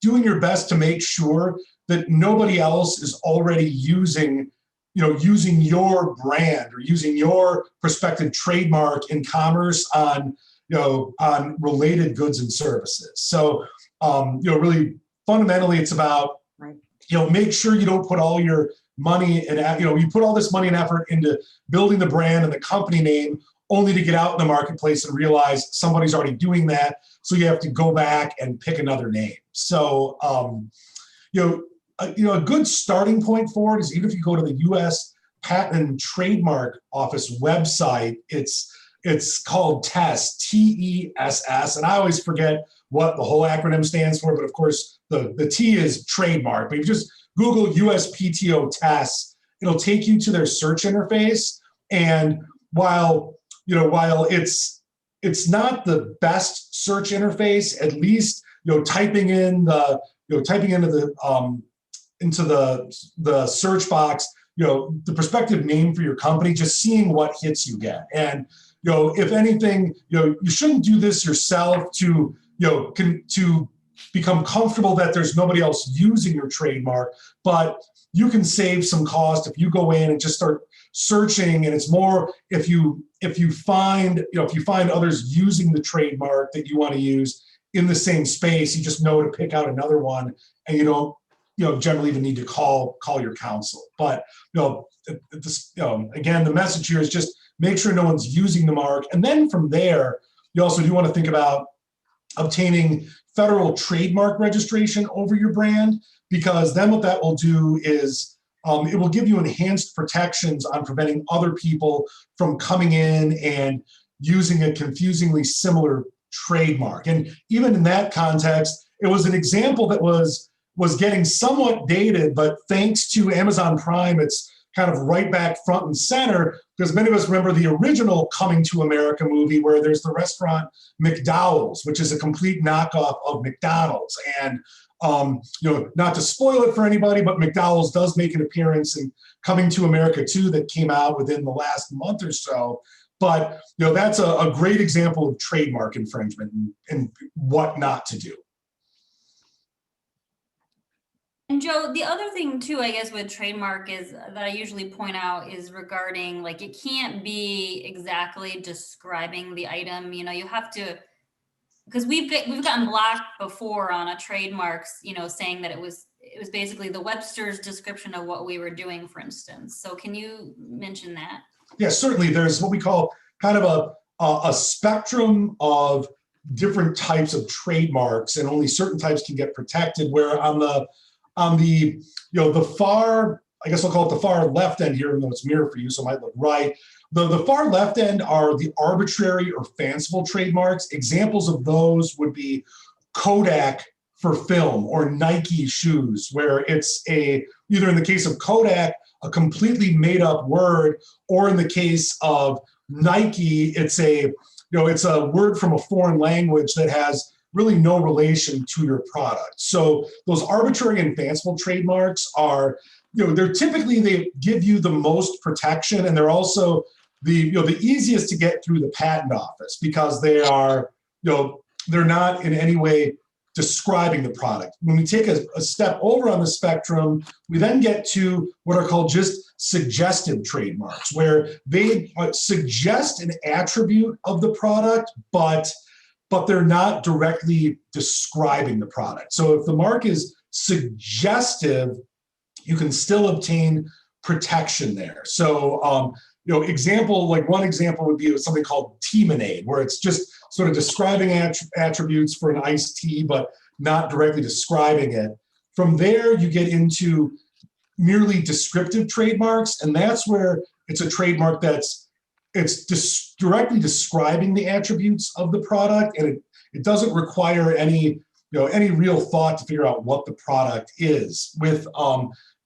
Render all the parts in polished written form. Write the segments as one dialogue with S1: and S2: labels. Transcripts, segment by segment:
S1: doing your best to make sure that nobody else is already using, using your brand or using your prospective trademark in commerce on, on related goods and services. So, really fundamentally, it's about,
S2: Right.
S1: Make sure you don't put all your money and, you put all this money and effort into building the brand and the company name only to get out in the marketplace and realize somebody's already doing that. So you have to go back and pick another name. So, a good starting point for it is even if you go to the U.S. Patent and Trademark Office website, it's called TESS, TESS, and I always forget what the whole acronym stands for, but of course the T is trademark. But if you just Google USPTO TESS, it'll take you to their search interface. And while it's not the best search interface, at least typing into the search box, the prospective name for your company, just seeing what hits you get. And if anything, you shouldn't do this yourself to to become comfortable that there's nobody else using your trademark, but you can save some cost if you go in and just start searching. And it's more if you find others using the trademark that you want to use in the same space, you just know to pick out another one, and you don't generally even need to call your counsel. But again, the message here is just make sure no one's using the mark, and then from there, you also do want to think about obtaining federal trademark registration over your brand, because then what that will do is it will give you enhanced protections on preventing other people from coming in and using a confusingly similar trademark. And even in that context, it was an example that was getting somewhat dated, but thanks to Amazon Prime, it's kind of right back front and center, because many of us remember the original Coming to America movie where there's the restaurant McDowell's, which is a complete knockoff of McDonald's. And, not to spoil it for anybody, but McDowell's does make an appearance in Coming to America 2 that came out within the last month or so. But, that's a great example of trademark infringement and what not to do.
S3: And Joe, the other thing too, I guess, with trademark is that I usually point out is regarding, like, it can't be exactly describing the item. You have to, because we've gotten blocked before on a trademarks, saying that it was basically the Webster's description of what we were doing, for instance. So can you mention that?
S1: Yeah, certainly. There's what we call kind of a spectrum of different types of trademarks, and only certain types can get protected. Where on the the far, I guess I'll call it the far left end here, even though it's mirror for you, so it might look right. The far left end are the arbitrary or fanciful trademarks. Examples of those would be Kodak for film, or Nike shoes, where it's either in the case of Kodak, a completely made up word, or in the case of Nike, it's a word from a foreign language that has really no relation to your product. So those arbitrary and fanciful trademarks are, they're typically, they give you the most protection, and they're also the easiest to get through the patent office, because they are, they're not in any way describing the product. When we take a step over on the spectrum, we then get to what are called just suggestive trademarks, where they suggest an attribute of the product, but they're not directly describing the product. So if the mark is suggestive, you can still obtain protection there. So, one example would be something called Teaminade, where it's just sort of describing attributes for an iced tea, but not directly describing it. From there, you get into merely descriptive trademarks, and that's where it's a trademark it's directly describing the attributes of the product, and it doesn't require any real thought to figure out what the product is. With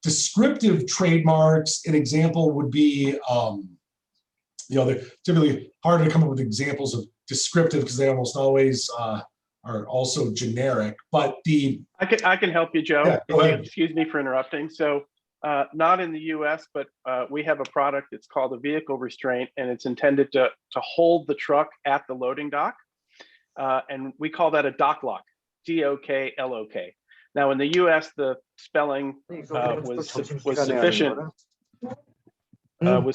S1: descriptive trademarks, an example would be, they're typically harder to come up with examples of descriptive because they almost always are also generic. But
S4: I can help you, Joe.
S1: Yeah, go ahead.
S4: Excuse me for interrupting. So not in the US, but we have a product, it's called a vehicle restraint, and it's intended to hold the truck at the loading dock. And we call that a dock lock. DOKLOK. Now, in the US, the spelling was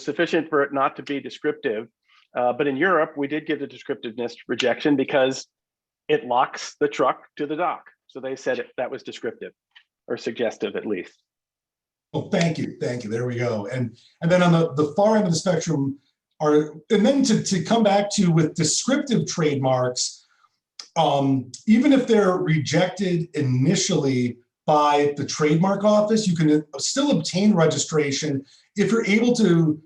S4: sufficient for it not to be descriptive. But in Europe, we did give the descriptiveness rejection because it locks the truck to the dock. So they said that was descriptive or suggestive at least.
S1: Oh, thank you. Thank you. There we go. And then on the far end of the spectrum and then to come back to with descriptive trademarks, even if they're rejected initially by the trademark office, you can still obtain registration if you're able to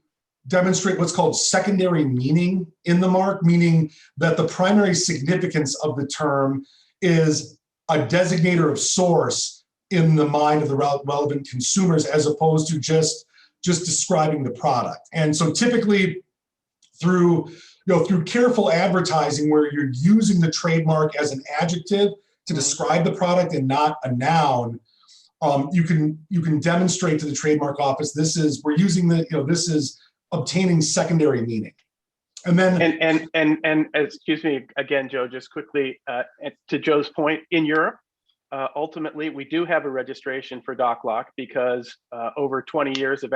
S1: demonstrate what's called secondary meaning in the mark, meaning that the primary significance of the term is a designator of source in the mind of the relevant consumers, as opposed to just describing the product. And so typically through careful advertising where you're using the trademark as an adjective to describe the product and not a noun, you can demonstrate to the trademark office this is obtaining secondary meaning. And then
S4: and excuse me again, Joe, just quickly to Joe's point, in Europe, ultimately we do have a registration for DocLock because over 20 years of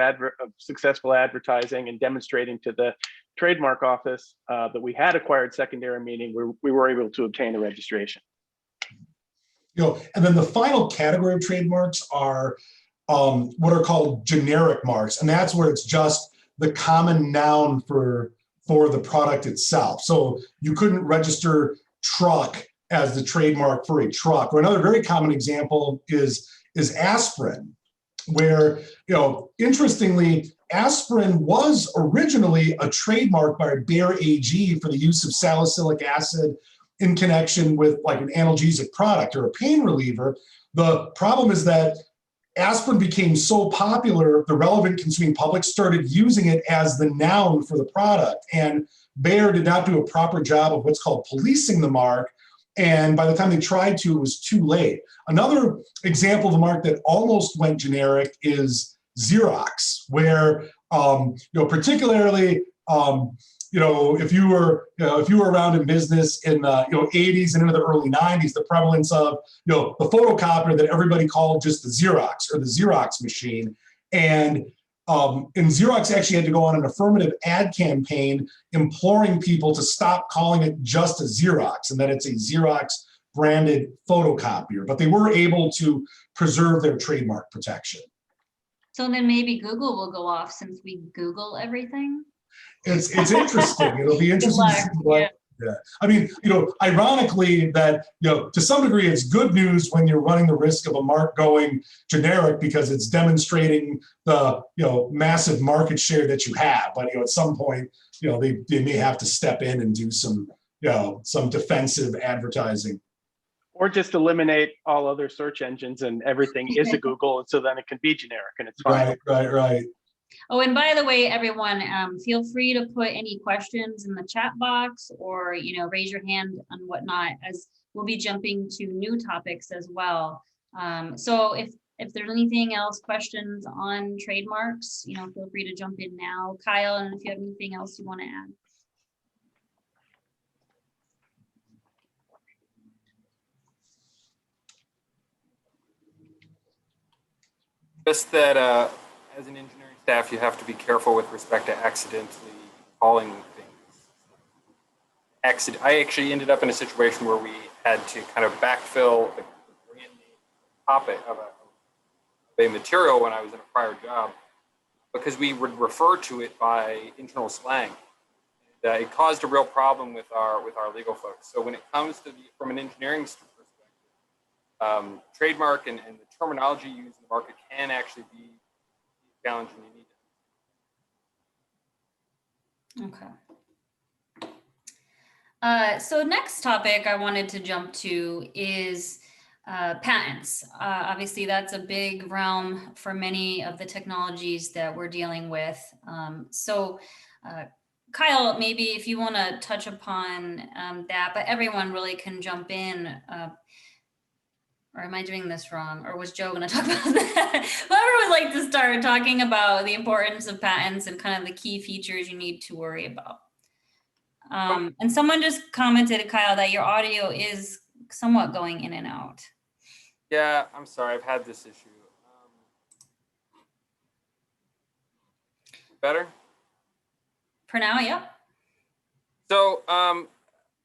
S4: successful advertising and demonstrating to the trademark office that we had acquired secondary meaning, we were able to obtain a registration.
S1: And then the final category of trademarks are what are called generic marks, and that's where it's just the common noun for the product itself. So you couldn't register truck as the trademark for a truck. Or another very common example is aspirin, where, interestingly, aspirin was originally a trademark by Bayer AG for the use of salicylic acid in connection with like an analgesic product or a pain reliever. The problem is that aspirin became so popular, the relevant consuming public started using it as the noun for the product. And Bayer did not do a proper job of what's called policing the mark. And by the time they tried to, it was too late. Another example of a mark that almost went generic is Xerox, where, particularly, if you were around in business in the 80s and into the early 90s, the prevalence of the photocopier that everybody called just the Xerox or the Xerox machine, and Xerox actually had to go on an affirmative ad campaign imploring people to stop calling it just a Xerox and that it's a Xerox branded photocopier, but they were able to preserve their trademark protection.
S3: So then maybe Google will go off since we Google everything.
S1: It's interesting. It'll be interesting to see what. Yeah. I mean, ironically that, to some degree it's good news when you're running the risk of a mark going generic because it's demonstrating the, massive market share that you have. But, at some point, they may have to step in and do some defensive advertising.
S4: Or just eliminate all other search engines and everything is a Google. And so then it can be generic and it's fine.
S1: Right.
S3: Oh, and by the way, everyone, feel free to put any questions in the chat box or, raise your hand and whatnot, as we'll be jumping to new topics as well. So if there's anything else, questions on trademarks, feel free to jump in now. Kyle, and if you have anything else you want to add.
S2: Just that as an engineering staff, you have to be careful with respect to accidentally calling things. I actually ended up in a situation where we had to kind of backfill the brand name topic of a material when I was in a prior job because we would refer to it by internal slang. And, it caused a real problem with our legal folks. So when it comes to from an engineering perspective, trademark and the terminology used in the market can actually be challenging. You need
S3: Okay. So next topic I wanted to jump to is patents. Obviously, that's a big realm for many of the technologies that we're dealing with. Kyle, maybe if you want to touch upon that, but everyone really can jump in. Or am I doing this wrong? Or was Joe going to talk about that? Whoever would like to start talking about the importance of patents and kind of the key features you need to worry about. And someone just commented, Kyle, that your audio is somewhat going in and out.
S2: Yeah, I'm sorry. I've had this issue. Better?
S3: For now, yeah.
S2: So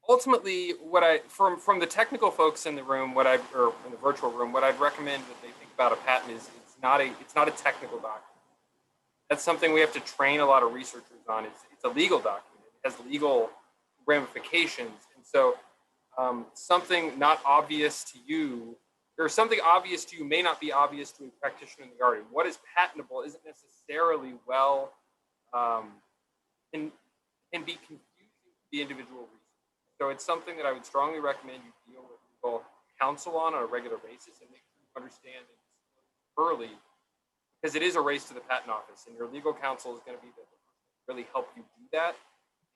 S2: ultimately, what I from the technical folks in the room, or in the virtual room, what I'd recommend that they think about a patent is it's not a technical document. That's something we have to train a lot of researchers on. It's a legal document. It has legal ramifications, and so something not obvious to you, or something obvious to you may not be obvious to a practitioner in the art. And what is patentable isn't necessarily can be confusing to the individual researcher. So it's something that I would strongly recommend you deal with legal counsel on a regular basis and make sure you understand it early, because it is a race to the patent office, and your legal counsel is going to be the person to really help you do that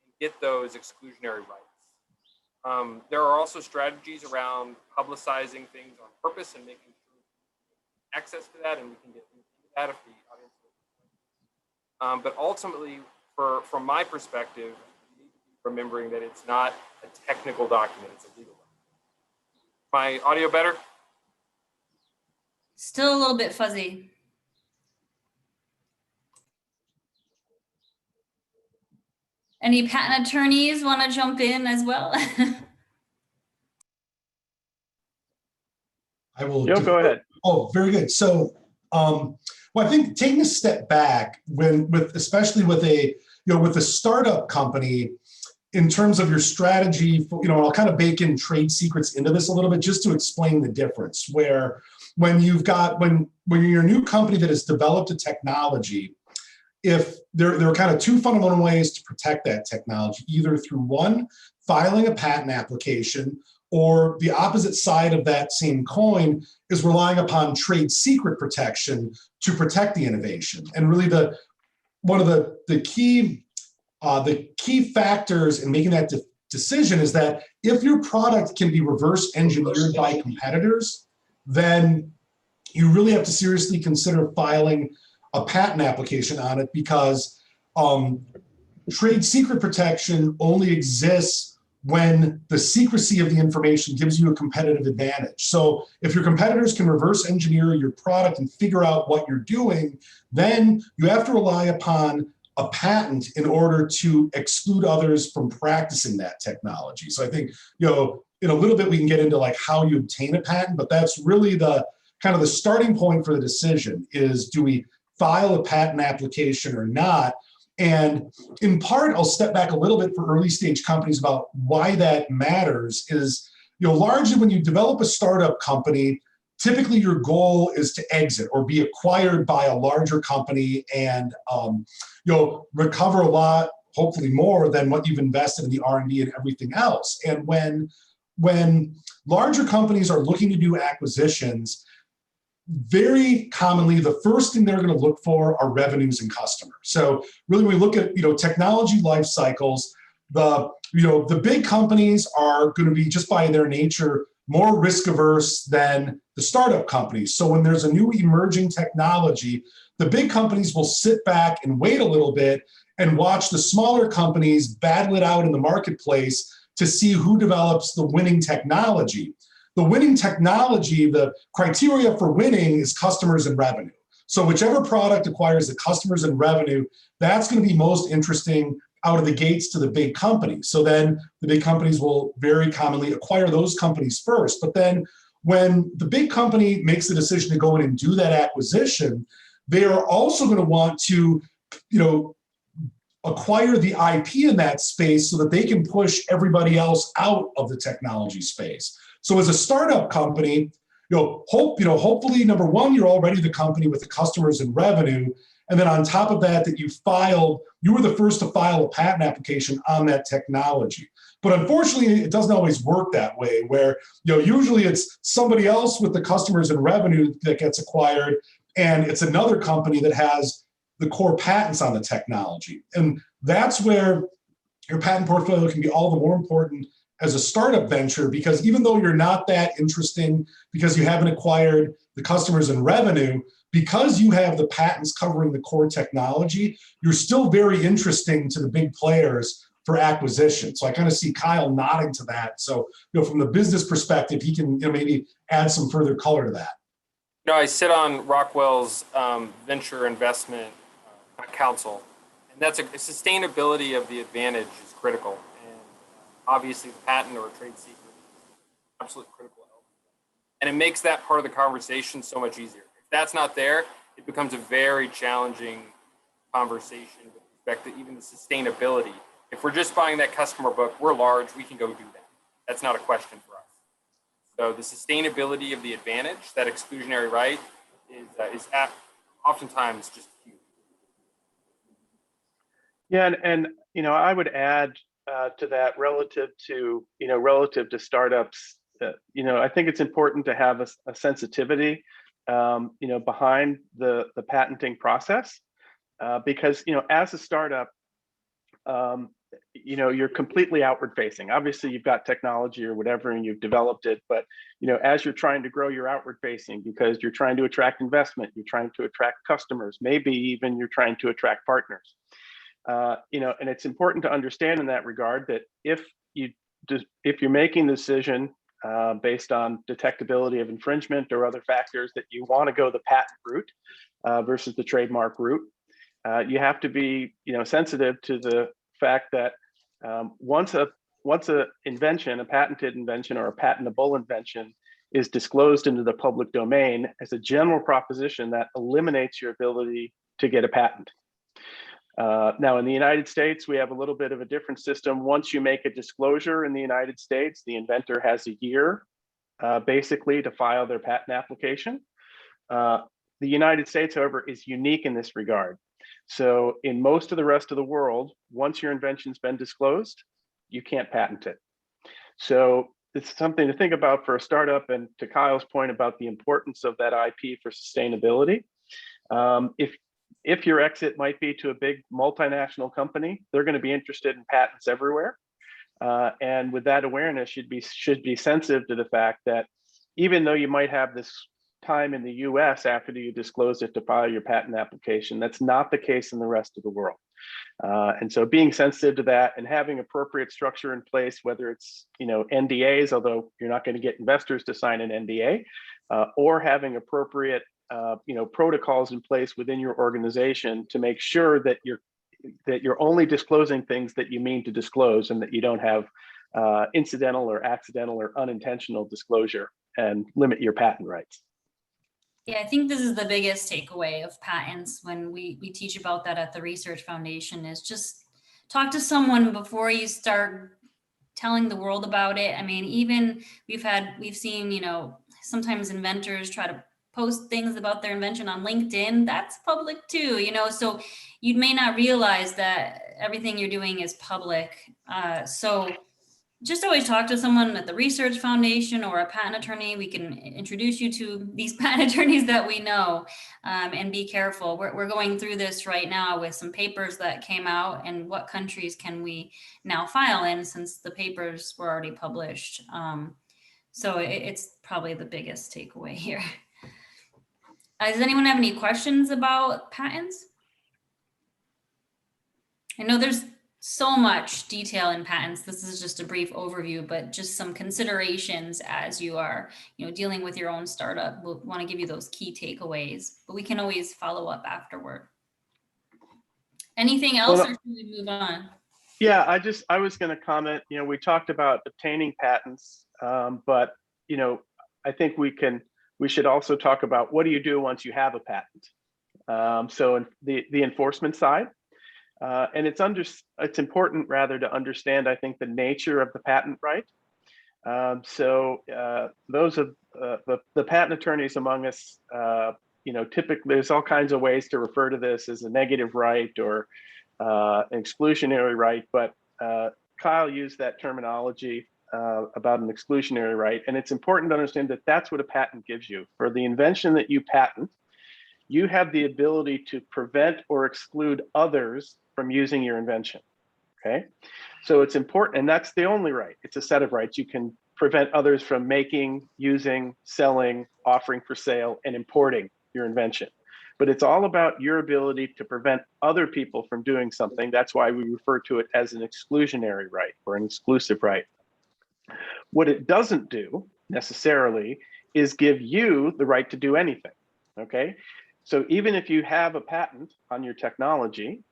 S2: and get those exclusionary rights. There are also strategies around publicizing things on purpose and making sure access to that, and we can get into that if the audience is. But ultimately, from my perspective, you need to be remembering that it's not a technical document, it's a legal document. My audio better?
S3: Still a little bit fuzzy. Any patent attorneys want to jump in as well?
S1: I will.
S4: Joe, go ahead.
S1: Oh, very good. So, well, I think taking a step back especially with a startup company, in terms of your strategy, I'll kind of bake in trade secrets into this a little bit just to explain the difference. Where when you're a new company that has developed a technology, if there are kind of two fundamental ways to protect that technology, either through one, filing a patent application, or the opposite side of that same coin is relying upon trade secret protection to protect the innovation. And really one of the key factors in making that decision is that if your product can be reverse engineered by competitors, then you really have to seriously consider filing a patent application on it, because trade secret protection only exists when the secrecy of the information gives you a competitive advantage. So if your competitors can reverse engineer your product and figure out what you're doing, then you have to rely upon a patent in order to exclude others from practicing that technology. So I think, in a little bit we can get into like how you obtain a patent, but that's really the kind of the starting point for the decision is, do we file a patent application or not? And in part, I'll step back a little bit for early stage companies about why that matters is, largely when you develop a startup company, typically your goal is to exit or be acquired by a larger company and, recover a lot, hopefully more than what you've invested in the R&D and everything else. And when larger companies are looking to do acquisitions, very commonly, the first thing they're going to look for are revenues and customers. So really, when we look at technology life cycles, the big companies are going to be, just by their nature, more risk averse than the startup companies. So when there's a new emerging technology, the big companies will sit back and wait a little bit and watch the smaller companies battle it out in the marketplace to see who develops the winning technology. The winning technology, the criteria for winning is customers and revenue. So whichever product acquires the customers and revenue, that's going to be most interesting out of the gates to the big companies. So then the big companies will very commonly acquire those companies first. But then when the big company makes the decision to go in and do that acquisition, they are also going to want to, acquire the IP in that space so that they can push everybody else out of the technology space. So as a startup company, hopefully, number one, you're already the company with the customers and revenue. And then on top of that you were the first to file a patent application on that technology. But unfortunately, it doesn't always work that way, where usually it's somebody else with the customers and revenue that gets acquired, and it's another company that has the core patents on the technology. And that's where your patent portfolio can be all the more important as a startup venture, because even though you're not that interesting because you haven't acquired the customers and revenue, because you have the patents covering the core technology, you're still very interesting to the big players for acquisition. So I kind of see Kyle nodding to that. So, from the business perspective, he can, maybe add some further color to that.
S2: I sit on Rockwell's venture investment council, and that's a sustainability of the advantage is critical. And obviously, the patent or trade secret is absolutely critical. And it makes that part of the conversation so much easier. If that's not there, it becomes a very challenging conversation with respect to even the sustainability. If we're just buying that customer book, we're large, we can go do that. That's not a question for us. So the sustainability of the advantage, that exclusionary right, is oftentimes just huge.
S4: Yeah, and I would add to that relative to startups. I think it's important to have a sensitivity, behind the patenting process, because as a startup, you're completely outward facing. Obviously, you've got technology or whatever, and you've developed it. But as you're trying to grow, you're outward facing because you're trying to attract investment, you're trying to attract customers, maybe even you're trying to attract partners. And it's important to understand in that regard that if you're making the decision based on detectability of infringement or other factors that you want to go the patent route versus the trademark route, you have to be sensitive to the fact that once a invention, a patented invention or a patentable invention is disclosed into the public domain, as a general proposition, that eliminates your ability to get a patent. Now, in the United States, we have a little bit of a different system. Once you make a disclosure in the United States, the inventor has a year, basically, to file their patent application. The United States, however, is unique in this regard. So in most of the rest of the world, once your invention's been disclosed, you can't patent it. So it's something to think about for a startup. And to Kyle's point about the importance of that IP for sustainability, if your exit might be to a big multinational company, they're going to be interested in patents everywhere. And with that awareness, should be sensitive to the fact that even though you might have this time in the US after you disclose it to file your patent application, that's not the case in the rest of the world. And so being sensitive to that and having appropriate structure in place, whether it's NDAs, although you're not going to get investors to sign an NDA, or having appropriate protocols in place within your organization to make sure that you're only disclosing things that you mean to disclose, and that you don't have incidental or accidental or unintentional disclosure, and limit your patent rights.
S3: Yeah, I think this is the biggest takeaway of patents when we teach about that at the Research Foundation, is just talk to someone before you start telling the world about it. I mean, even we've seen, sometimes inventors try to post things about their invention on LinkedIn. That's public too, so you may not realize that everything you're doing is public. So just always talk to someone at the Research Foundation or a patent attorney. We can introduce you to these patent attorneys that we know, and be careful. We're going through this right now with some papers that came out, and what countries can we now file in since the papers were already published. So it's probably the biggest takeaway here. Does anyone have any questions about patents? I know there's so much detail in patents. This is just a brief overview, but just some considerations as you are, dealing with your own startup. We'll want to give you those key takeaways, but we can always follow up afterward. Anything else, or should we move on?
S4: Yeah, I was going to comment. We talked about obtaining patents, but I think we should also talk about what do you do once you have a patent. So in the enforcement side. And it's important rather to understand, I think, the nature of the patent right. So those of the patent attorneys among us, typically there's all kinds of ways to refer to this as a negative right or an exclusionary right. But Kyle used that terminology about an exclusionary right. And it's important to understand that that's what a patent gives you. For the invention that you patent, you have the ability to prevent or exclude others from using your invention, okay? So it's important, and that's the only right. It's a set of rights. You can prevent others from making, using, selling, offering for sale, and importing your invention. but it's all about your ability to prevent other people from doing something. That's why we refer to it as an exclusionary right or an exclusive right. What it doesn't do necessarily is give you the right to do anything, okay? So even if you have a patent on your technology,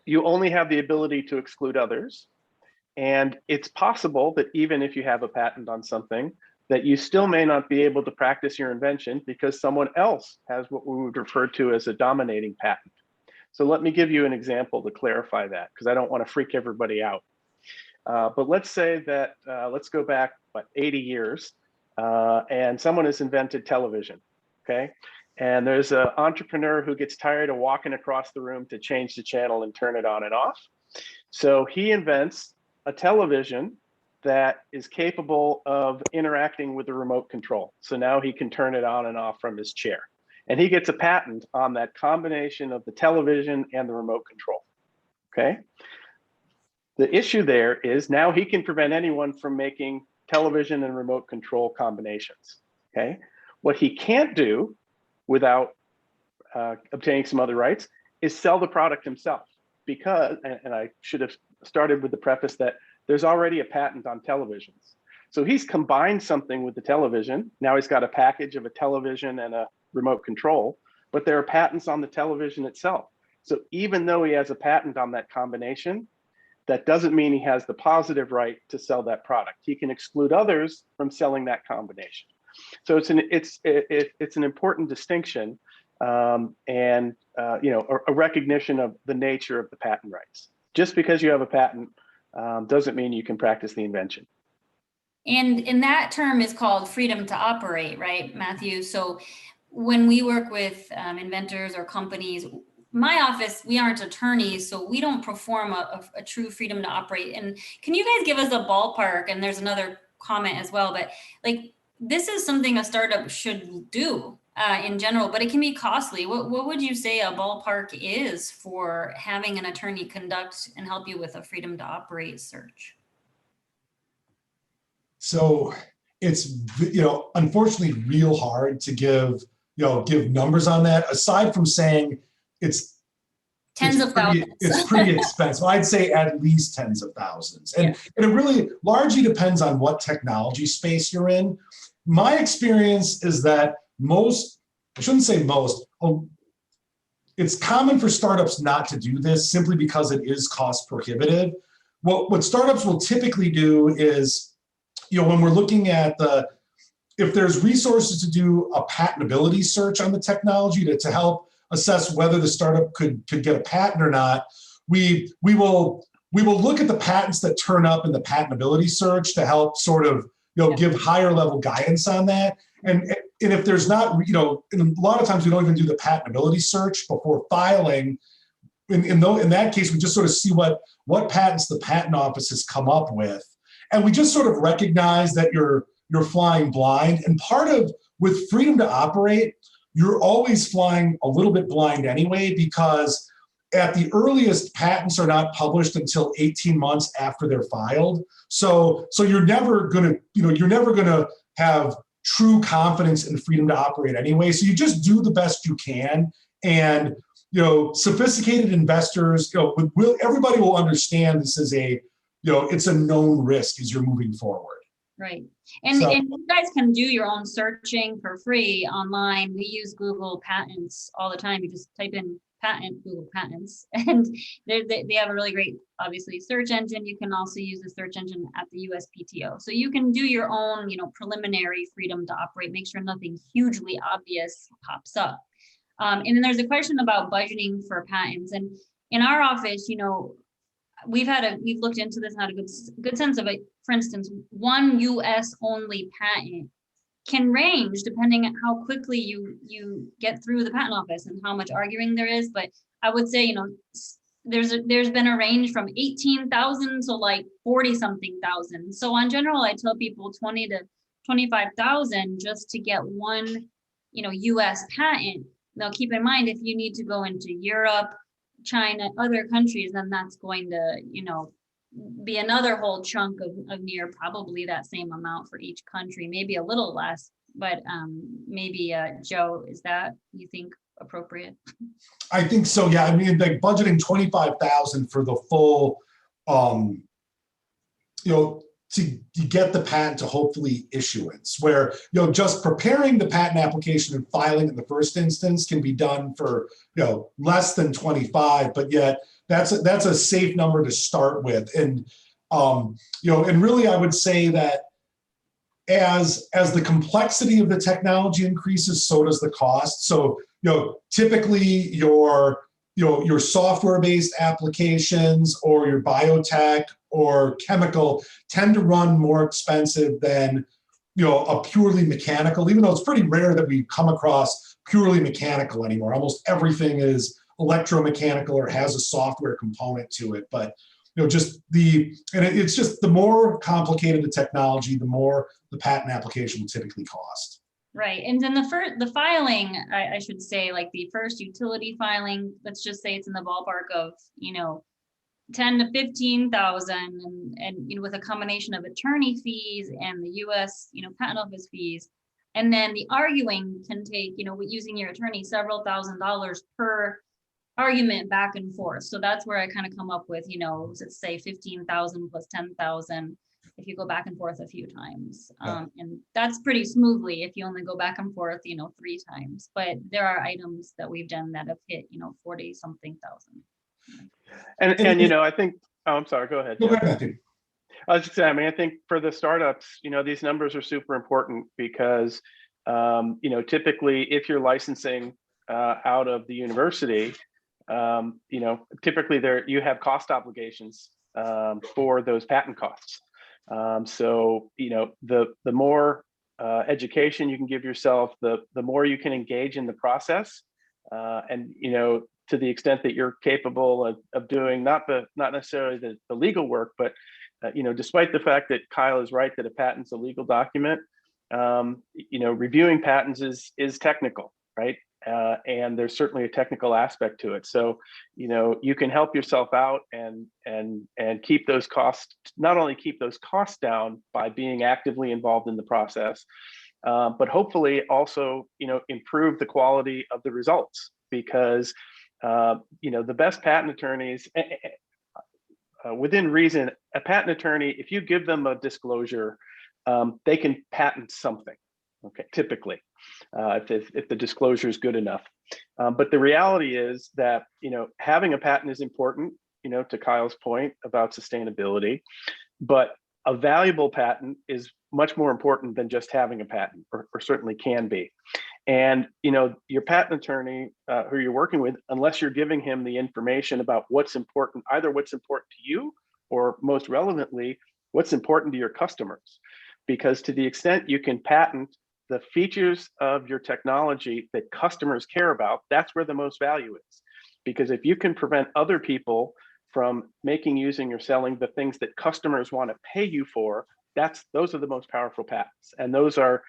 S4: you only have the ability to exclude others. And it's possible that even if you have a patent on something, that you still may not be able to practice your invention because someone else has what we would refer to as a dominating patent. So let me give you an example to clarify that, because I don't want to freak everybody out. But let's say that, let's go back, 80 years, and someone has invented television, okay? And there's an entrepreneur who gets tired of walking across the room to change the channel and turn it on and off. So he invents a television that is capable of interacting with the remote control. So now he can turn it on and off from his chair. And he gets a patent on that combination of the television and the remote control, okay? The issue there is now he can prevent anyone from making television and remote control combinations, okay? What he can't do without obtaining some other rights is sell the product himself, because, and I should have started with the preface that there's already a patent on televisions. So he's combined something with the television. Now he's got a package of a television and a remote control, but there are patents on the television itself. So even though he has a patent on that combination, that doesn't mean he has the positive right to sell that product. He can exclude others from selling that combination. So it's an important distinction, and you know, a recognition of the nature of the patent rights. Just because you have a patent doesn't mean you can practice the invention.
S3: And that term is called freedom to operate, right, Matthew? So when we work with inventors or companies, my office, we aren't attorneys, so we don't perform a true freedom to operate. And can you guys give us a ballpark? And there's another comment as well, but like, this is something a startup should do in general, but it can be costly. What would you say a ballpark is for having an attorney conduct and help you with a freedom to operate search?
S1: So it's, you know, unfortunately real hard to give numbers on that, aside from saying it's
S3: Tens of thousands.
S1: It's pretty expensive. I'd say at least tens of thousands. And it really largely depends on what technology space you're in. My experience is that most, I shouldn't say most, it's common for startups not to do this simply because it is cost prohibitive. What startups will typically do is, you know, when we're looking at if there's resources to do a patentability search on the technology to help assess whether the startup could get a patent or not, we will look at the patents that turn up in the patentability search to help sort of, you know, give higher level guidance on that. And if there's not, you know, and a lot of times we don't even do the patentability search before filing. In that case, we just sort of see what patents the patent office has come up with. And we just sort of recognize that you're flying blind. And part of, with freedom to operate, you're always flying a little bit blind anyway, because at the earliest, patents are not published until 18 months after they're filed. So you're never gonna have true confidence in freedom to operate anyway. So you just do the best you can. And, you know, sophisticated investors, you know, everybody will understand this is it's a known risk as you're moving forward.
S3: Right. And you guys can do your own searching for free online. We use Google Patents all the time. You just type in patent, Google Patents, and they have a really great, obviously, search engine. You can also use the search engine at the USPTO. So you can do your own, you know, preliminary freedom to operate, make sure nothing hugely obvious pops up. And then there's a question about budgeting for patents. And in our office, you know, we've looked into this and had a good sense of it. For instance, one US only patent can range depending on how quickly you get through the patent office and how much arguing there is. But I would say, you know, there's been a range from 18,000 to like 40 something thousand. So on general, I tell people 20 to 25,000 just to get one, you know, US patent. Now keep in mind, if you need to go into Europe, China, other countries, then that's going to, you know, be another whole chunk of near probably that same amount for each country, maybe a little less, but maybe Joe, is that, you think, appropriate.
S1: I think so. Yeah. I mean, like budgeting 25,000 for the full, to get the patent to hopefully issuance, where, just preparing the patent application and filing in the first instance can be done for, less than 25, but yet that's a safe number to start with. And, and really I would say that as the complexity of the technology increases, so does the cost. So, typically your software-based applications or your biotech or chemical tend to run more expensive than, a purely mechanical, even though it's pretty rare that we come across purely mechanical anymore. Almost everything is electromechanical or has a software component to it. But, it's just the more complicated the technology, the more the patent application will typically cost.
S3: Right. And then the filing, I should say, like the first utility filing, let's just say it's in the ballpark of, 10 to 15,000 and with a combination of attorney fees and the US, patent office fees. And then the arguing can take, using your attorney, several $1,000s per argument back and forth. So that's where I kind of come up with, let's say 15,000 plus 10,000 if you go back and forth a few times. And that's pretty smoothly if you only go back and forth, 3 times. But there are items that we've done that have hit, 40 something thousand.
S4: And I think, I'm sorry, go ahead.
S1: Go ahead, Matthew.
S4: I was just saying, I think for the startups, these numbers are super important because, typically if you're licensing out of the university, typically you have cost obligations for those patent costs. So, the more education you can give yourself, the more you can engage in the process, and to the extent that you're capable of doing not necessarily the legal work, but despite the fact that Kyle is right that a patent's a legal document, reviewing patents is technical, right? And there's certainly a technical aspect to it. So, you can help yourself out and keep those costs, not only keep those costs down by being actively involved in the process, but hopefully also, improve the quality of the results because, the best patent attorneys, within reason, a patent attorney, if you give them a disclosure, they can patent something. Okay, typically, if the disclosure is good enough. But the reality is that, having a patent is important, to Kyle's point about sustainability, but a valuable patent is much more important than just having a patent, or certainly can be. And, your patent attorney who you're working with, unless you're giving him the information about what's important, either what's important to you, or most relevantly, what's important to your customers. Because to the extent you can patent the features of your technology that customers care about, that's where the most value is. Because if you can prevent other people from making, using, or selling the things that customers want to pay you for, those are the most powerful patents. And those are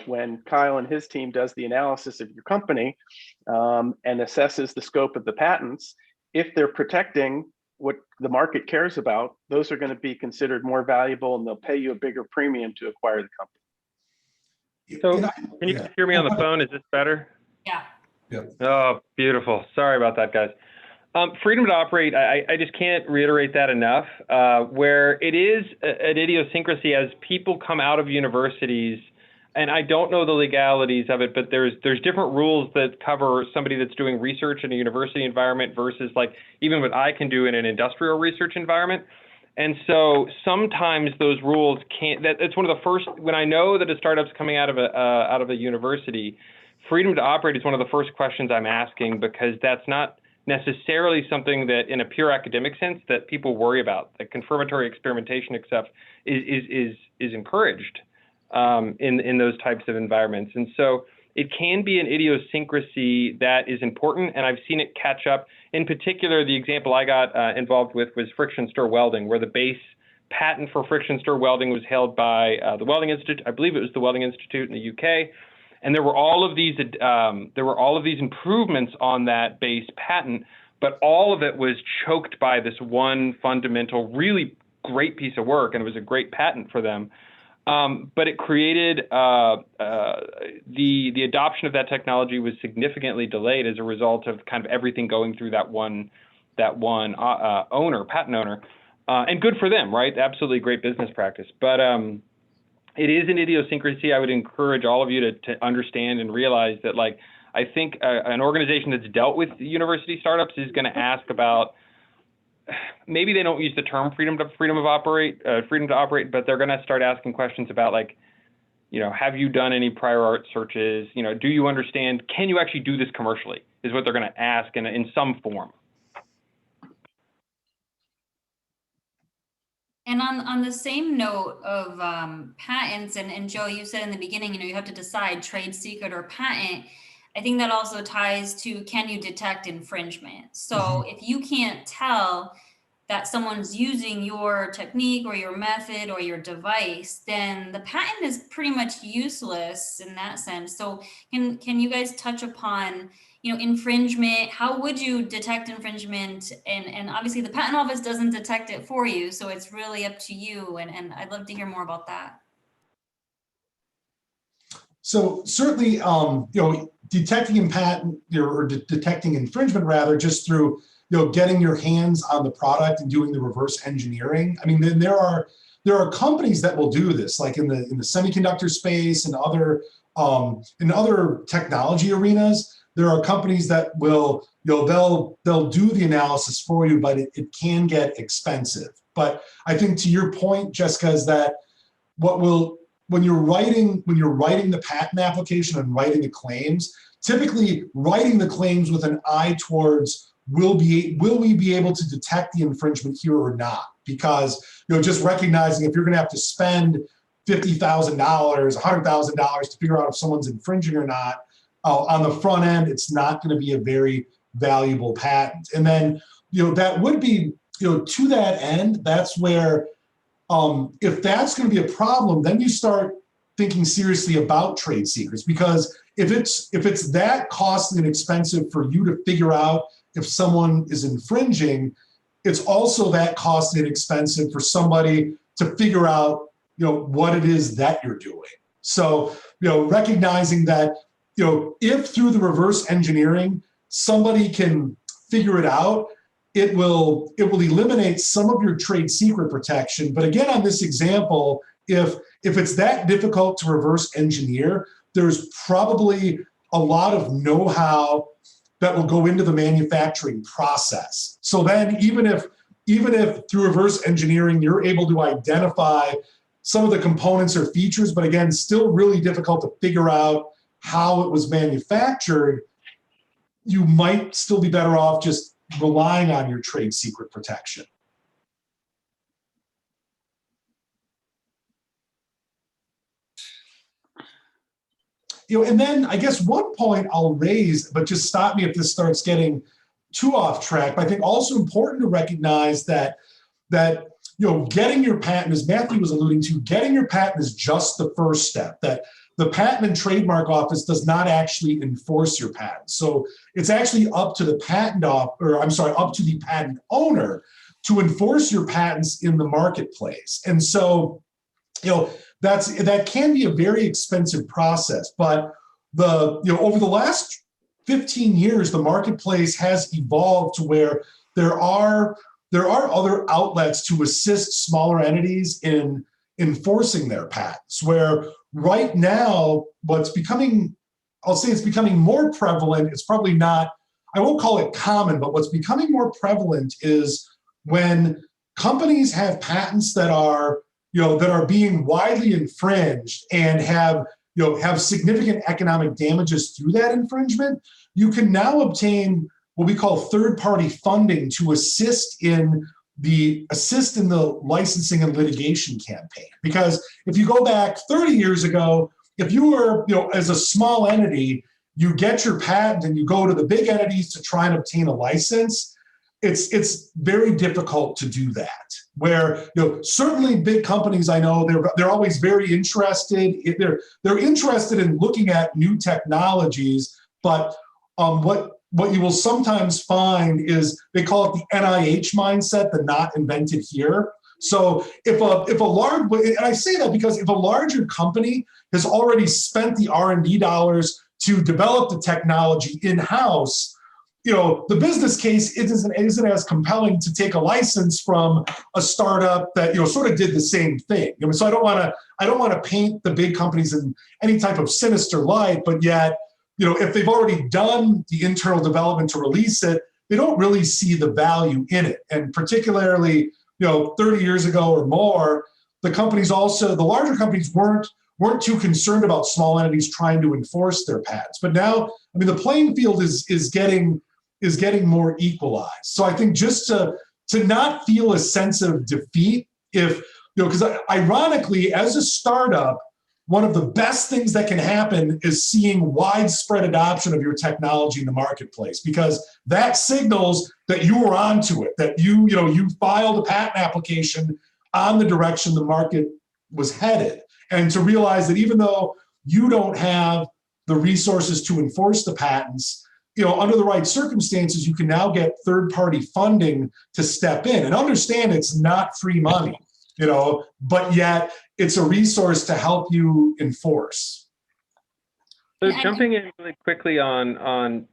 S4: when Kyle and his team does the analysis of your company and assesses the scope of the patents, if they're protecting what the market cares about, those are going to be considered more valuable and they'll pay you a bigger premium to acquire the company.
S5: So can you hear me on the phone? Is this better?
S3: Yeah.
S5: Oh, beautiful. Sorry about that, guys. Freedom to operate, I just can't reiterate that enough, where it is an idiosyncrasy as people come out of universities, and I don't know the legalities of it, but there's different rules that cover somebody that's doing research in a university environment versus like even what I can do in an industrial research environment. And so sometimes those rules can't, that's one of the first, when I know that a startup's coming out of a university, freedom to operate is one of the first questions I'm asking, because that's not necessarily something that in a pure academic sense that people worry about. The confirmatory experimentation except is encouraged in those types of environments. And so it can be an idiosyncrasy that is important, and I've seen it catch up. In particular, the example I got involved with was friction stir welding, where the base patent for friction stir welding was held by the Welding Institute. I believe it was the Welding Institute in the UK. And there were all of these improvements on that base patent, but all of it was choked by this one fundamental, really great piece of work, and it was a great patent for them. But it created the adoption of that technology was significantly delayed as a result of kind of everything going through that one patent owner, and good for them, right? Absolutely great business practice. But it is an idiosyncrasy. I would encourage all of you to understand and realize that, like, I think an organization that's dealt with university startups is going to ask about, maybe they don't use the term freedom to operate, but they're going to start asking questions about, like, have you done any prior art searches? Do you understand? Can you actually do this commercially? Is what they're going to ask in some form.
S3: And on the same note of patents, and Joe, you said in the beginning, you have to decide trade secret or patent. I think that also ties to, can you detect infringement? So if you can't tell that someone's using your technique or your method or your device, then the patent is pretty much useless in that sense. So can you guys touch upon, infringement? How would you detect infringement? And obviously the patent office doesn't detect it for you, so it's really up to you. And I'd love to hear more about that.
S1: So certainly, detecting detecting infringement rather, just through getting your hands on the product and doing the reverse engineering. I mean, then there are companies that will do this, like in the semiconductor space and other in other technology arenas. There are companies that will they'll do the analysis for you, but it can get expensive. But I think to your point, Jessica, is that when you're writing the patent application and writing the claims, typically writing the claims with an eye towards will we be able to detect the infringement here or not? Because just recognizing if you're going to have to spend $50,000, $100,000 to figure out if someone's infringing or not, on the front end, it's not going to be a very valuable patent. And then that would be to that end, that's where if that's going to be a problem, then you start thinking seriously about trade secrets, because if it's that costly and expensive for you to figure out if someone is infringing, it's also that costly and expensive for somebody to figure out what it is that you're doing. So recognizing that if through the reverse engineering somebody can figure it out, it will eliminate some of your trade secret protection. But again, on this example, if it's that difficult to reverse engineer, there's probably a lot of know-how that will go into the manufacturing process. So then even if through reverse engineering, you're able to identify some of the components or features, but again, still really difficult to figure out how it was manufactured, you might still be better off just relying on your trade secret protection. And then I guess one point I'll raise, but just stop me if this starts getting too off track. But I think also important to recognize that getting your patent, as Matthew was alluding to, getting your patent is just the first step. That the Patent and Trademark Office does not actually enforce your patent. So it's actually up to the patent owner to enforce your patents in the marketplace. And so, that can be a very expensive process. But over the last 15 years, the marketplace has evolved to where there are other outlets to assist smaller entities in enforcing their patents, where right now it's becoming more prevalent. It's probably not, I won't call it common, but what's becoming more prevalent is when companies have patents that are being widely infringed and have significant economic damages through that infringement. You can now obtain what we call third-party funding to assist in the licensing and litigation campaign. Because if you go back 30 years ago, if you were, as a small entity, you get your patent and you go to the big entities to try and obtain a license, it's very difficult to do that. Where certainly big companies, I know they're always very interested. They're interested in looking at new technologies, but what you will sometimes find is they call it the NIH mindset, the not invented here, So if a large, and I say that because if a larger company has already spent the R&D dollars to develop the technology in-house, the business case isn't as compelling to take a license from a startup that sort of did the same thing. So I don't want to paint the big companies in any type of sinister light, but yet if they've already done the internal development to release it, they don't really see the value in it. And particularly 30 years ago or more, the larger companies weren't too concerned about small entities trying to enforce their patents. But now, the playing field is getting more equalized. So I think just to not feel a sense of defeat, because ironically, as a startup, one of the best things that can happen is seeing widespread adoption of your technology in the marketplace, because that signals that you were onto it, that you filed a patent application on the direction the market was headed. And to realize that even though you don't have the resources to enforce the patents, under the right circumstances, you can now get third-party funding to step in. And understand it's not free money, but yet it's a resource to help you enforce.
S5: So jumping in really quickly on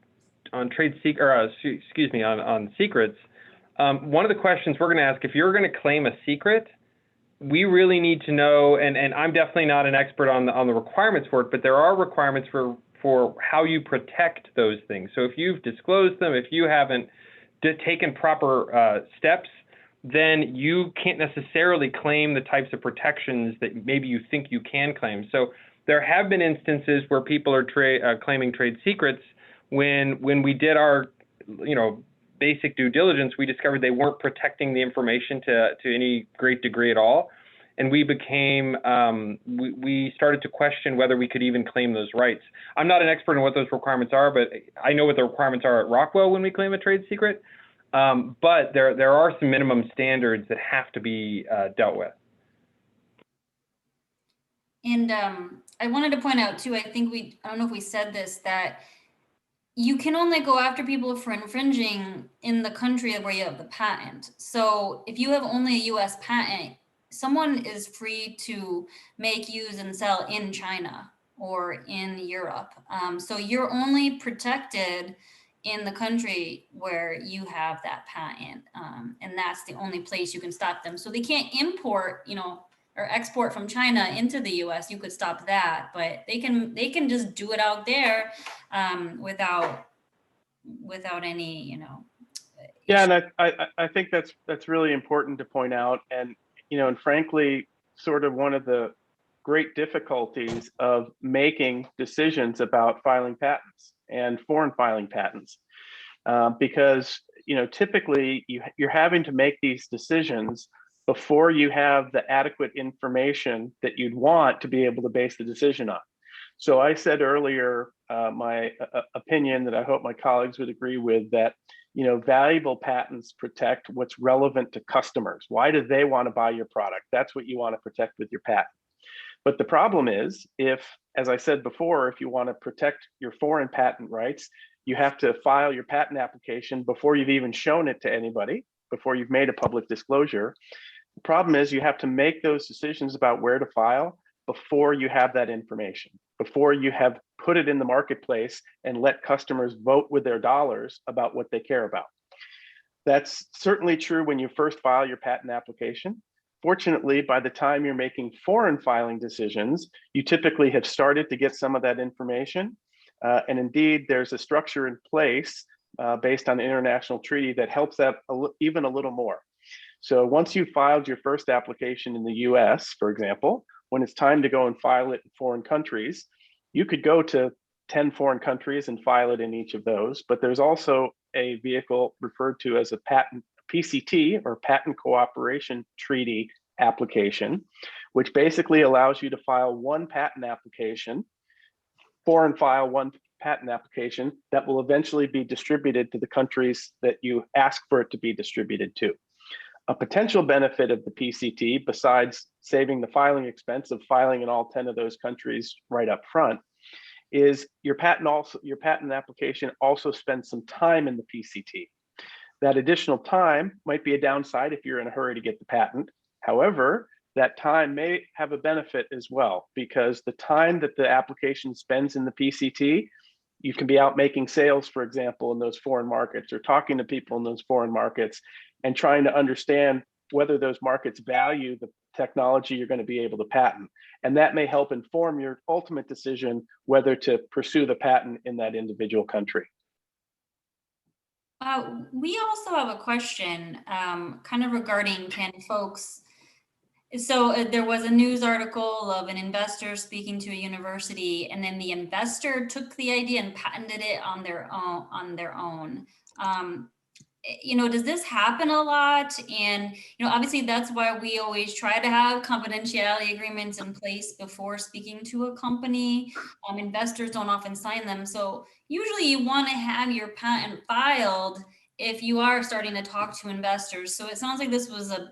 S5: trade on secrets. One of the questions we're going to ask, if you're going to claim a secret, we really need to know, and I'm definitely not an expert on the requirements for it, but there are requirements for how you protect those things. So if you've disclosed them, if you haven't taken proper steps, then you can't necessarily claim the types of protections that maybe you think you can claim. So there have been instances where people are claiming trade secrets when we did our basic due diligence, we discovered they weren't protecting the information to any great degree at all. And we started to question whether we could even claim those rights. I'm not an expert on what those requirements are, but I know what the requirements are at Rockwell when we claim a trade secret. But there are some minimum standards that have to be dealt with.
S3: And I wanted to point out too, I don't know if we said this, that you can only go after people for infringing in the country where you have the patent. So if you have only a US patent, someone is free to make, use, and sell in China or in Europe. So you're only protected in the country where you have that patent. And that's the only place you can stop them. So they can't import, or export from China into the US. You could stop that, but they can just do it out there without any,
S4: Yeah, and I think that's really important to point out. And and frankly, sort of one of the great difficulties of making decisions about filing patents and foreign filing patents, because typically you're having to make these decisions before you have the adequate information that you'd want to be able to base the decision on. So I said earlier, my opinion that I hope my colleagues would agree with, that valuable patents protect what's relevant to customers. Why do they want to buy your product? That's what you want to protect with your patent. But the problem is, as I said before, if you want to protect your foreign patent rights, you have to file your patent application before you've even shown it to anybody, before you've made a public disclosure. The problem is you have to make those decisions about where to file before you have that information, before you have put it in the marketplace and let customers vote with their dollars about what they care about. That's certainly true when you first file your patent application. Fortunately, by the time you're making foreign filing decisions, you typically have started to get some of that information. And indeed, there's a structure in place based on the international treaty that helps that even a little more. So once you've filed your first application in the US, for example, when it's time to go and file it in foreign countries, you could go to 10 foreign countries and file it in each of those. But there's also a vehicle referred to as a patent PCT, or Patent Cooperation Treaty application, which basically allows you to file one patent application, foreign file one patent application that will eventually be distributed to the countries that you ask for it to be distributed to. A potential benefit of the PCT, besides saving the filing expense of filing in all 10 of those countries right up front, is your patent application also spends some time in the PCT. That additional time might be a downside if you're in a hurry to get the patent. However, that time may have a benefit as well, because the time that the application spends in the PCT, you can be out making sales, for example, in those foreign markets, or talking to people in those foreign markets and trying to understand whether those markets value the technology you're going to be able to patent. And that may help inform your ultimate decision whether to pursue the patent in that individual country.
S3: We also have a question kind of regarding, can folks, so there was a news article of an investor speaking to a university, and then the investor took the idea and patented it on their own. Does this happen a lot? And, obviously that's why we always try to have confidentiality agreements in place before speaking to a company. Investors don't often sign them. So usually you want to have your patent filed if you are starting to talk to investors. So it sounds like this was a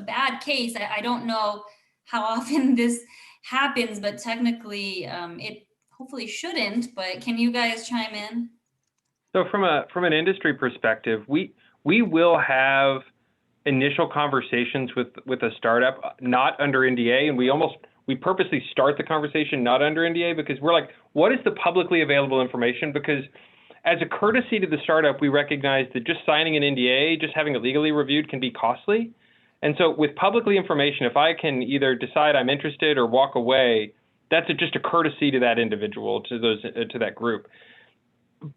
S3: bad case. I don't know how often this happens, but technically it hopefully shouldn't. But can you guys chime in?
S5: So from an industry perspective, we will have initial conversations with a startup not under NDA, and we purposely start the conversation not under NDA, because we're like, what is the publicly available information? Because as a courtesy to the startup, we recognize that just signing an NDA, just having it legally reviewed, can be costly. And so with publicly information, if I can either decide I'm interested or walk away, that's just a courtesy to that individual, to that group.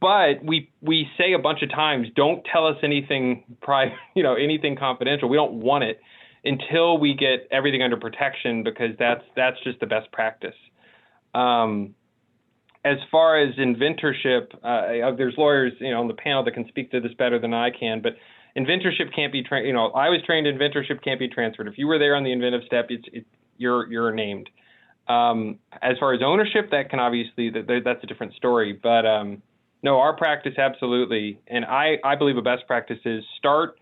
S5: But we say a bunch of times, don't tell us anything private, anything confidential. We don't want it until we get everything under protection, because that's just the best practice. As far as inventorship, there's lawyers, on the panel that can speak to this better than I can, but inventorship can't be I was trained inventorship can't be transferred. If you were there on the inventive step, you're named. As far as ownership, that can obviously, that's a different story, but no, our practice absolutely, and I believe a best practice is start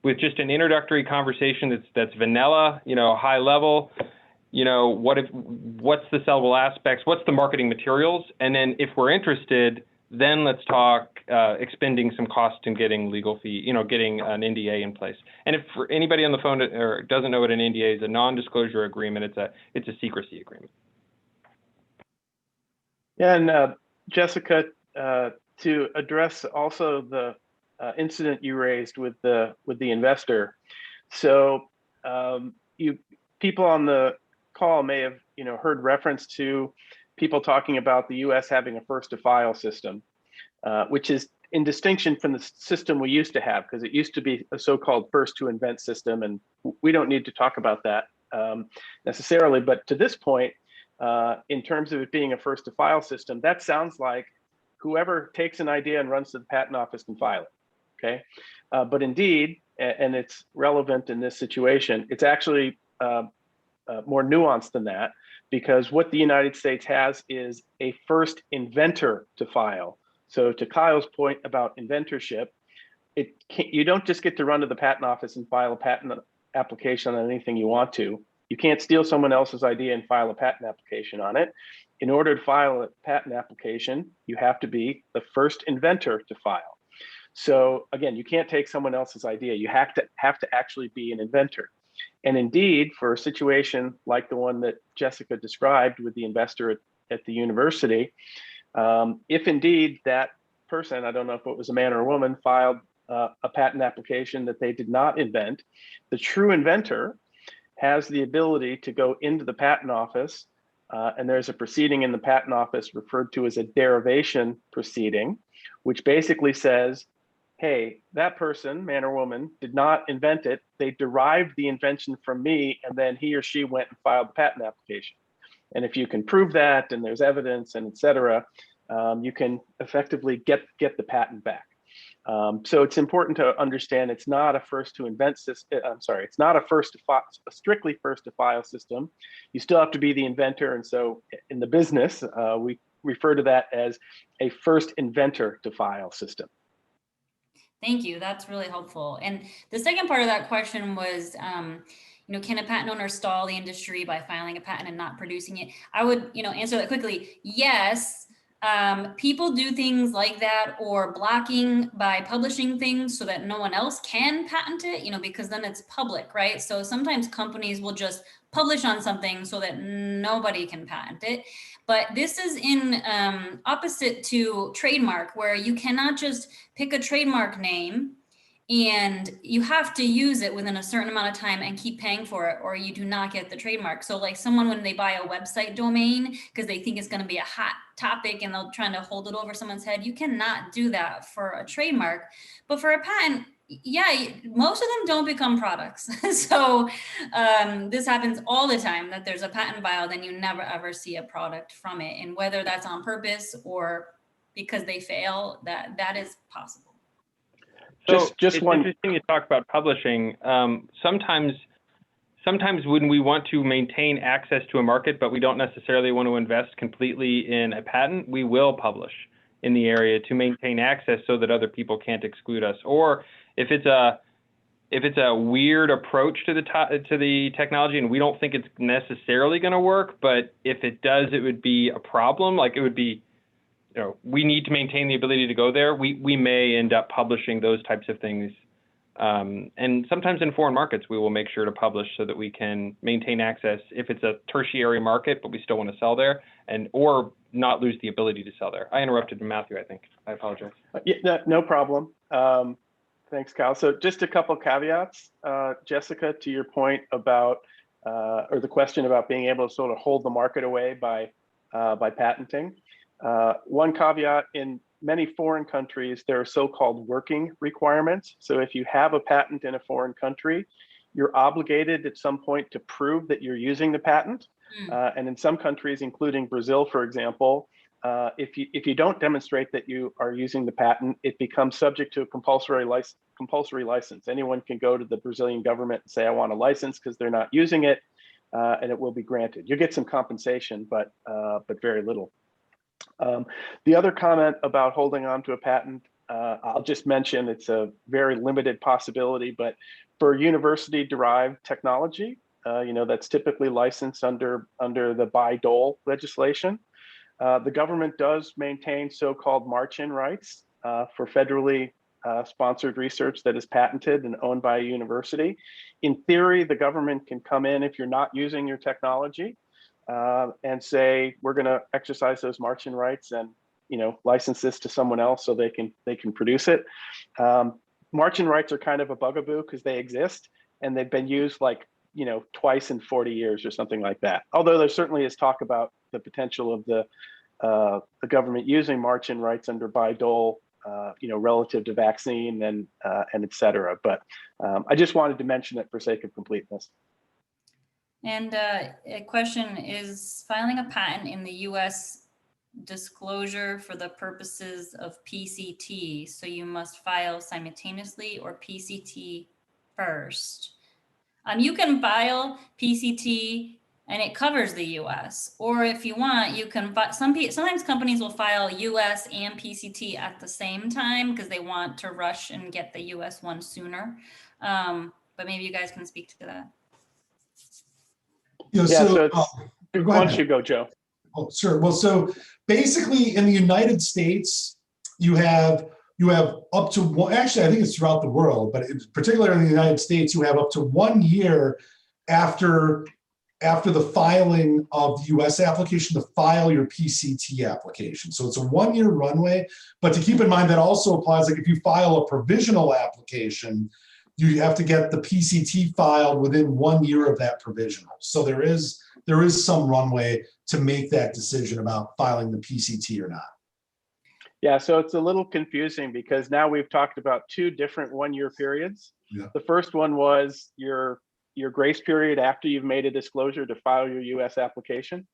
S5: with just an introductory conversation that's vanilla, high level. What's the sellable aspects? What's the marketing materials? And then if we're interested, then let's talk expending some cost and getting legal fee, getting an NDA in place. And if for anybody on the phone or doesn't know what an NDA is, a non-disclosure agreement, it's a secrecy agreement.
S4: Yeah, and Jessica, to address also the incident you raised with the investor. So people on the call may have heard reference to people talking about the U.S. having a first to file system, which is in distinction from the system we used to have, because it used to be a so-called first to invent system, and we don't need to talk about that necessarily. But to this point, in terms of it being a first to file system, that sounds like whoever takes an idea and runs to the patent office can file it, okay? But indeed, and it's relevant in this situation, it's actually more nuanced than that, because what the United States has is a first inventor to file. So to Kyle's point about inventorship, you don't just get to run to the patent office and file a patent application on anything you want to. You can't steal someone else's idea and file a patent application on it. In order to file a patent application, you have to be the first inventor to file. So again, you can't take someone else's idea. You have to actually be an inventor. And indeed, for a situation like the one that Jessica described with the investor at the university, if indeed that person, I don't know if it was a man or a woman, filed a patent application that they did not invent, the true inventor has the ability to go into the patent office, and there's a proceeding in the patent office referred to as a derivation proceeding, which basically says, hey, that person, man or woman, did not invent it. They derived the invention from me, and then he or she went and filed the patent application. And if you can prove that, and there's evidence, and et cetera, you can effectively get the patent back. So it's important to understand it's not a first to invent system. I'm sorry, it's not a strictly first to file system. You still have to be the inventor. And so in the business, we refer to that as a first inventor to file system.
S3: Thank you. That's really helpful. And the second part of that question was, can a patent owner stall the industry by filing a patent and not producing it? I would, answer that quickly. Yes. People do things like that, or blocking by publishing things so that no one else can patent it, because then it's public, right? So sometimes companies will just publish on something so that nobody can patent it. But this is in opposite to trademark, where you cannot just pick a trademark name and you have to use it within a certain amount of time and keep paying for it, or you do not get the trademark. So like someone, when they buy a website domain because they think it's going to be a hot topic and they're trying to hold it over someone's head, you cannot do that for a trademark. But for a patent, yeah, most of them don't become products. So this happens all the time, that there's a patent filed and you never ever see a product from it. And whether that's on purpose or because they fail, that is possible.
S5: So
S4: Just
S5: it's
S4: one.
S5: interesting you talk about publishing. Sometimes when we want to maintain access to a market, but we don't necessarily want to invest completely in a patent, we will publish in the area to maintain access so that other people can't exclude us. Or if it's a weird approach to the technology and we don't think it's necessarily going to work, but if it does, it would be a problem. Like it would be, we need to maintain the ability to go there. We may end up publishing those types of things. And sometimes in foreign markets, we will make sure to publish so that we can maintain access if it's a tertiary market, but we still want to sell there, or not lose the ability to sell there. I interrupted Matthew, I think. I apologize.
S4: Yeah, no problem. Thanks, Kyle. So just a couple caveats, Jessica, to your point about, or the question about being able to sort of hold the market away by patenting. One caveat: in many foreign countries, there are so-called working requirements. So if you have a patent in a foreign country, you're obligated at some point to prove that you're using the patent. And in some countries, including Brazil, for example, if you don't demonstrate that you are using the patent, it becomes subject to a compulsory license. Anyone can go to the Brazilian government and say, I want a license, because they're not using it, and it will be granted. You'll get some compensation, but very little. The other comment about holding on to a patent, I'll just mention it's a very limited possibility, but for university-derived technology, that's typically licensed under the Bayh-Dole legislation. The government does maintain so-called march-in rights for federally sponsored research that is patented and owned by a university. In theory, the government can come in if you're not using your technology and say, we're going to exercise those march-in rights and license this to someone else so they can produce it. March-in rights are kind of a bugaboo because they exist and they've been used twice in 40 years or something like that. Although there certainly is talk about the potential of the government using march-in rights under Bayh-Dole, relative to vaccine and et cetera. But I just wanted to mention it for sake of completeness.
S3: And a question: is filing a patent in the U.S. disclosure for the purposes of PCT? So you must file simultaneously or PCT first. You can file PCT and it covers the U.S. Or if you want, you can. Sometimes companies will file U.S. and PCT at the same time because they want to rush and get the U.S. one sooner. But maybe you guys can speak to that.
S4: Why don't you go, Joe?
S1: Oh, sure. Well, so basically in the United States, you have up to one, actually, I think it's throughout the world, but particularly in the United States, you have up to 1 year after the filing of the US application to file your PCT application. So it's a 1 year runway, but to keep in mind that also applies, like if you file a provisional application, you have to get the PCT filed within 1 year of that provisional. So there is some runway to make that decision about filing the PCT or not.
S4: Yeah, so it's a little confusing because now we've talked about two different 1 year periods.
S1: Yeah.
S4: The first one was your grace period after you've made a disclosure to file your US application.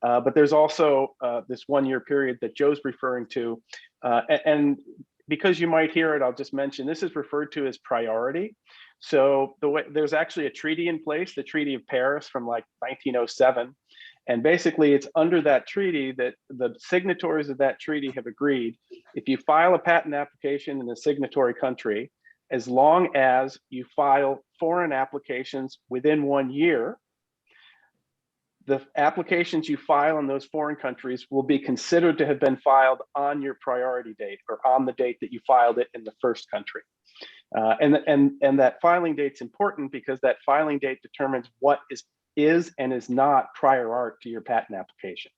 S4: But there's also this 1 year period that Joe's referring to. And because you might hear it, I'll just mention this is referred to as priority. So there's actually a treaty in place, the Treaty of Paris from 1907. And basically it's under that treaty that the signatories of that treaty have agreed, if you file a patent application in a signatory country, as long as you file foreign applications within 1 year, the applications you file in those foreign countries will be considered to have been filed on your priority date or on the date that you filed it in the first country. And that filing date's important because that filing date determines what is and is not prior art to your patent application.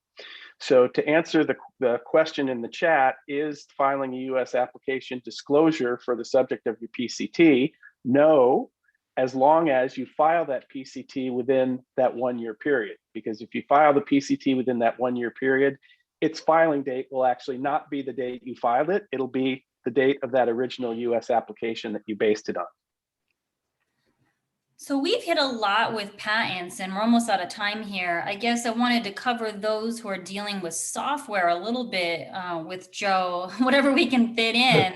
S4: So to answer the question in the chat, is filing a US application disclosure for the subject of your PCT? No, as long as you file that PCT within that 1 year period. Because if you file the PCT within that 1 year period, its filing date will actually not be the date you filed it. It'll be the date of that original US application that you based it on.
S3: So we've hit a lot with patents and we're almost out of time here. I guess I wanted to cover those who are dealing with software a little bit with Joe, whatever we can fit in.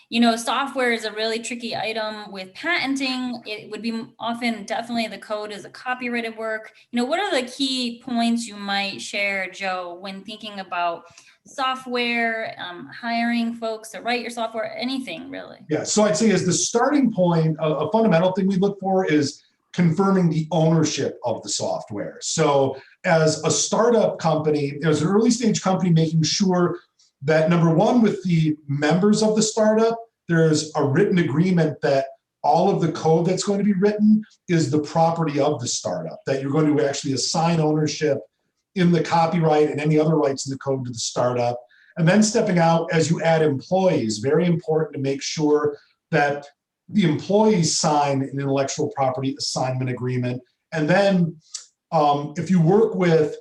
S3: You know, software is a really tricky item with patenting. It would be often definitely the code is a copyrighted work. You know, what are the key points you might share, Joe, when thinking about software, hiring folks to write your software, anything really?
S1: Yeah, so I'd say as the starting point, a fundamental thing we look for is confirming the ownership of the software. So as a startup company, as an early stage company, making sure that number one, with the members of the startup, there's a written agreement that all of the code that's going to be written is the property of the startup, that you're going to actually assign ownership in the copyright and any other rights in the code to the startup. And then stepping out as you add employees, very important to make sure that the employees sign an intellectual property assignment agreement. And then if you work with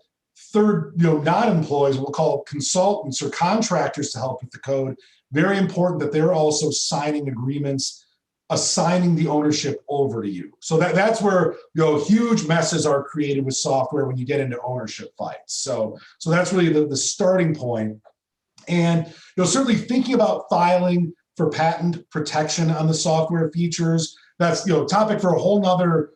S1: non-employees, we'll call consultants or contractors to help with the code, very important that they're also signing agreements assigning the ownership over to you. So that's where huge messes are created with software when you get into ownership fights. So that's really the starting point. And certainly thinking about filing for patent protection on the software features, that's topic for a whole nother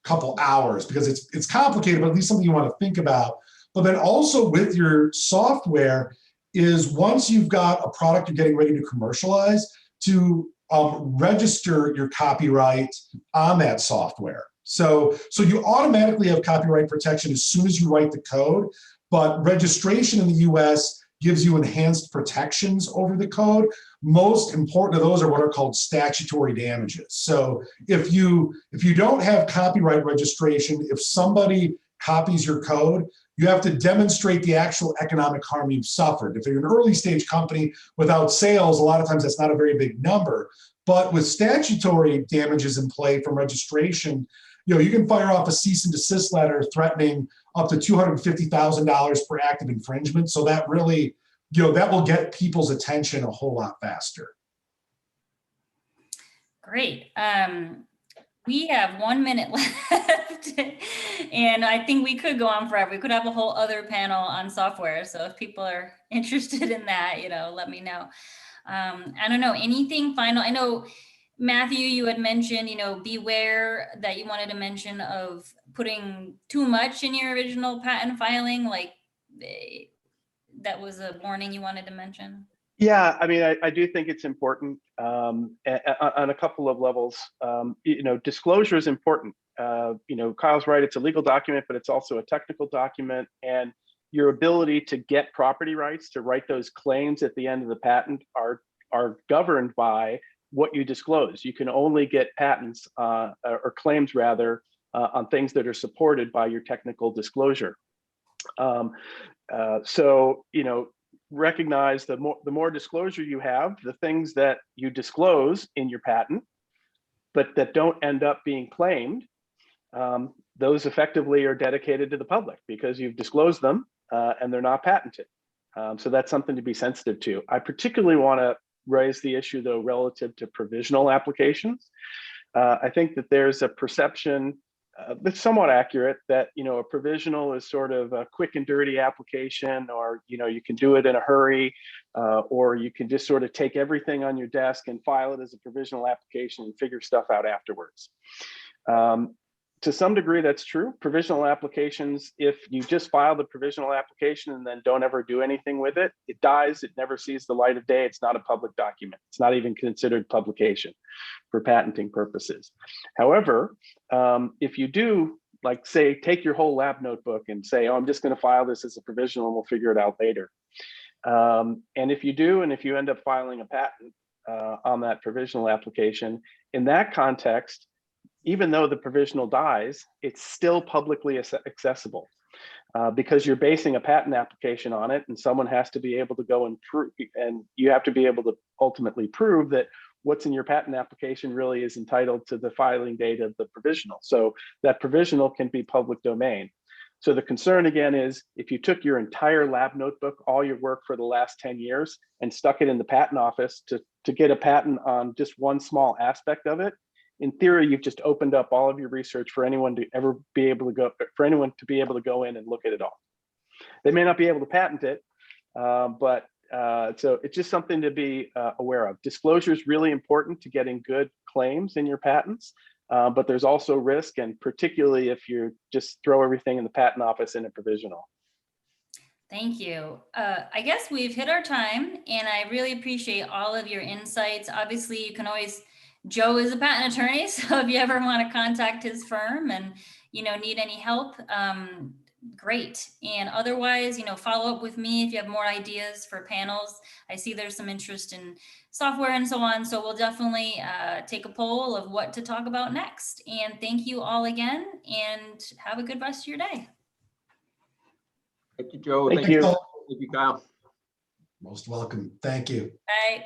S1: couple hours because it's complicated, but at least something you want to think about. But then also with your software is once you've got a product you're getting ready to commercialize, to register your copyright on that software. So you automatically have copyright protection as soon as you write the code, but registration in the US gives you enhanced protections over the code. Most important of those are what are called statutory damages. So if you don't have copyright registration, if somebody copies your code, you have to demonstrate the actual economic harm you've suffered. If you're an early stage company without sales, a lot of times that's not a very big number. But with statutory damages in play from registration, you can fire off a cease and desist letter threatening up to $250,000 per act of infringement. So that really, that will get people's attention a whole lot faster.
S3: Great. We have 1 minute left and I think we could go on forever. We could have a whole other panel on software. So if people are interested in that, let me know. I don't know, anything final? I know, Matthew, you had mentioned, beware that you wanted to mention of putting too much in your original patent filing, like that was a warning you wanted to mention.
S4: Yeah, I mean, I do think it's important on a couple of levels. Disclosure is important. Kyle's right, it's a legal document, but it's also a technical document. And your ability to get property rights, to write those claims at the end of the patent are governed by what you disclose. You can only get patents or claims rather on things that are supported by your technical disclosure. Recognize the more disclosure you have, the things that you disclose in your patent, but that don't end up being claimed, those effectively are dedicated to the public because you've disclosed them and they're not patented. So that's something to be sensitive to. I particularly want to raise the issue though relative to provisional applications. I think that there's a perception that's somewhat accurate that a provisional is sort of a quick and dirty application, or you can do it in a hurry, or you can just sort of take everything on your desk and file it as a provisional application and figure stuff out afterwards. To some degree, that's true. Provisional applications, if you just file the provisional application and then don't ever do anything with it, it dies, it never sees the light of day, it's not a public document. It's not even considered publication for patenting purposes. However, if you do like say, take your whole lab notebook and say, oh, I'm just going to file this as a provisional and we'll figure it out later. And if you do, and if you end up filing a patent on that provisional application, in that context, even though the provisional dies, it's still publicly accessible because you're basing a patent application on it, and someone has to be able to go and prove, and you have to be able to ultimately prove that what's in your patent application really is entitled to the filing date of the provisional. So that provisional can be public domain. So the concern again is if you took your entire lab notebook, all your work for the last 10 years and stuck it in the patent office to get a patent on just one small aspect of it, in theory, you've just opened up all of your research for anyone to ever be able to go, for anyone to be able to go in and look at it all. They may not be able to patent it, but so it's just something to be aware of. Disclosure is really important to getting good claims in your patents, but there's also risk, and particularly if you just throw everything in the patent office in a provisional.
S3: Thank you. I guess we've hit our time, and I really appreciate all of your insights. Obviously, you can always, Joe is a patent attorney, so if you ever want to contact his firm and, you know, need any help, great. And otherwise, you know, follow up with me if you have more ideas for panels. I see there's some interest in software and so on, so we'll definitely take a poll of what to talk about next. And thank you all again, and have a good rest of your day.
S6: Thank you, Joe.
S4: Thank you.
S6: Thank you, Kyle.
S1: Most welcome. Thank you.
S3: Bye.